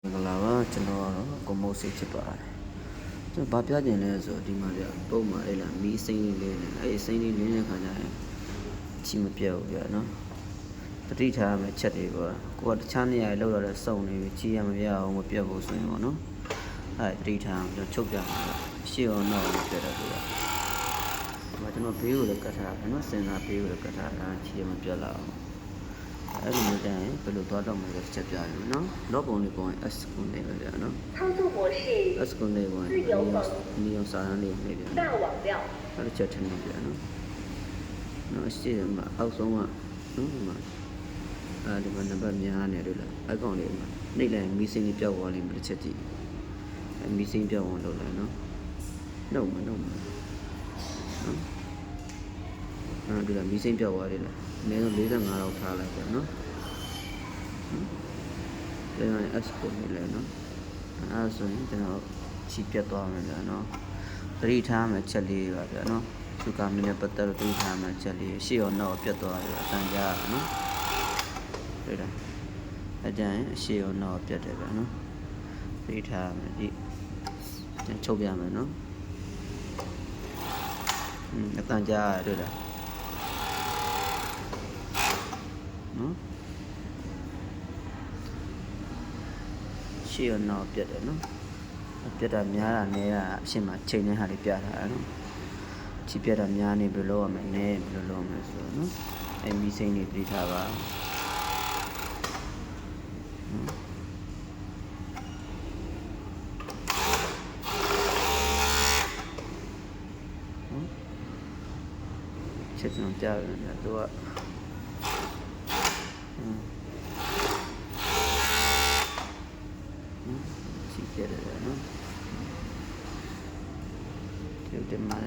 မင်္ဂလာပါကျွန်တော်ကတော့ကိုမိုးစိတ်ဖြစ်ပါတယ်ကျွန်တော်ဗာပြကျင်လဲဆိုဒီမှာပြပုံမှန်အဲ့လားမီးစိမ့်လေးလေးနဲ့အဲ့စိမ့်လေးလင်းတဲ့ခါကျရင်ချီမပြတ်ဘူးပြနော်တတိထားရမယ်ချက်တွေပေါ့ကိုကတခြားနေရာတွေလောက်ရတဲ့စုံနေချီရမပြအောင်မပြတ်ဘူးဆိုရင်ပေါ့နော်အဲ့တတိထားကျွန်တော်ချုပ်ပြမှာရှေ့အောင်နောက်ပြတ်တယ်ဆိုတာဒီမှာကျွန်တော်ဘေးကိုလည်းကတ်ထားတယ်နော်စင်သာဘေးကိုလည်းကတ်ထားတာချီရမပြတ်လာအောင်အဲ့ဒီမျိုးတိုင်းဘယ်လိုသွားတော့မလဲချက်ပြရမယ်နော်လော့ပုံလေးပုံ S ကုန်းလေးပဲဗျာနော်操作模式 S ကုန်းလေးပုံနီယွန်စာရန်လေးနေဗျာ大网料အဲ့ဒါချက်ထနေဗျာနော်နော်ရှေ့မှာအောက်ဆုံးကနော်ဒီမှာဒီမှာနံပါတ်များနေတယ်လားအကောင့်လေးမှာနှိပ်လိုက်မီးစင်းလေးပြောက်သွားလိမ့်မယ်တစ်ချက်ကြည့်မီးစင်းပြောက်အောင်လုပ်လိုက်နော်နှုတ်မနော်ဒီကမီးစင်းပြောက်သွားတယ်လားအနည်းဆုံး45လောက်ထားလိုက်ပြန်နော်ဒါက S ကိုနေလဲနော်အဲ့ဆိုရင်ကျွန်တော်ချီပြတ်သွားမယ်ဗျာနော်သတိထားမယ်ချက်လေးပါဗျာနော်သူကမင်းနဲ့ပတ်သက်လို့သတိထားမယ်ချက်လေးရှေ့ရောနောက်ပြတ်သွားတယ်အတန်ကြားနော်တွေ့လားအကြရင်ရှေ့ရောနောက်ပြတ်တယ်ဗျာနော်သတိထားမယ်ဒီချုပ်ပြမယ်နော်အတန်ကြားတွေ့လားနော်ရှေ့ရောနောက်ပြတ်တယ်နော်ပြတ်တာများတာနဲတာအရှင်းမှာချိန်နေဟာလေးပြထားတာနော်ချီပြတ်တာများနေဘယ်လိုလုပ်ရမလဲနဲဘယ်လိုလုပ်ရမလဲဆိုတော့နော်အဲမီးစိမ့်နေပြထားပါချက်ကျွန်တော်ကြားရတယ်သူကချီပြတ်တယ်နော်ဒီမှာ